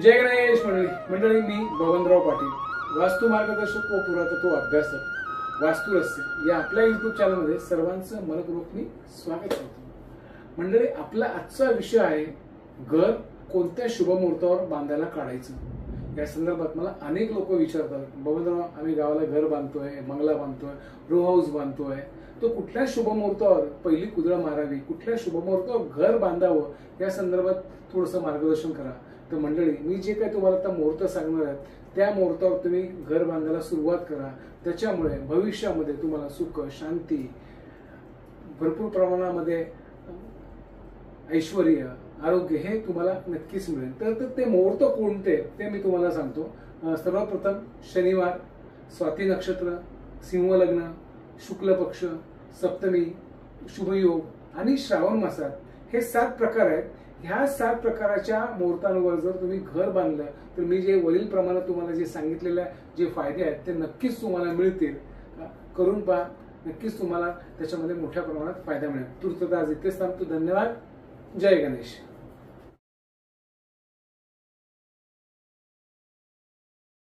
जय गणेश मंडळी मी बबनराव पाटील, वास्तु मार्गदर्शक व पुरातत्व अभ्यासक वास्तुरहस्य या आपल्या YouTube चॅनलमध्ये सर्वांचं मनपूर्वक मी स्वागत करतो। मंडळी, आपला आजचा विषय आहे घर कोणत्या शुभ मुहूर्तावर बांधायला काढायचं। या संदर्भात मला अनेक लोक विचारतात, बबनराव आम्ही गावाला घर बांधतोय, बंगला बांधतोय, रो हाऊस बांधतोय, तो कुठल्या शुभ मुहूर्तावर पहिली कुदळ मारावी, कुठल्या शुभ मुहूर्तावर घर बांधावं या संदर्भात थोडंसं मार्गदर्शन करा। तर मंडळी, मी जे काही तुम्हाला आता मुहूर्त सांगणार आहे त्या मुहूर्तावर तुम्ही घर बांधायला सुरुवात करा। त्याच्यामुळे भविष्यामध्ये तुम्हाला सुख, शांती, भरपूर प्रमाणामध्ये ऐश्वर्य, आरोग्य हे तुम्हाला नक्कीच मिळेल। तर ते मुहूर्त कोणते ते मी तुम्हाला सांगतो। सर्वप्रथम शनिवार, स्वाती नक्षत्र, सिंह लग्न, शुक्ल पक्ष, सप्तमी, शुभयोग आणि श्रावण मासात हे 7 प्रकार आहेत। ह्या 7 प्रकाराच्या मुहूर्तांवर जर तुम्ही घर बांधलं तर मी जे वरील प्रमाणे तुम्हाला जे सांगितलेले जे फायदे आहेत ते नक्कीच तुम्हाला मिळतील। करून पहा, नक्कीच तुम्हाला त्याच्यामध्ये मोठ्या प्रमाणात फायदा मिळेल। तूर्त आज इथेच थांबतो। धन्यवाद। जय गणेश।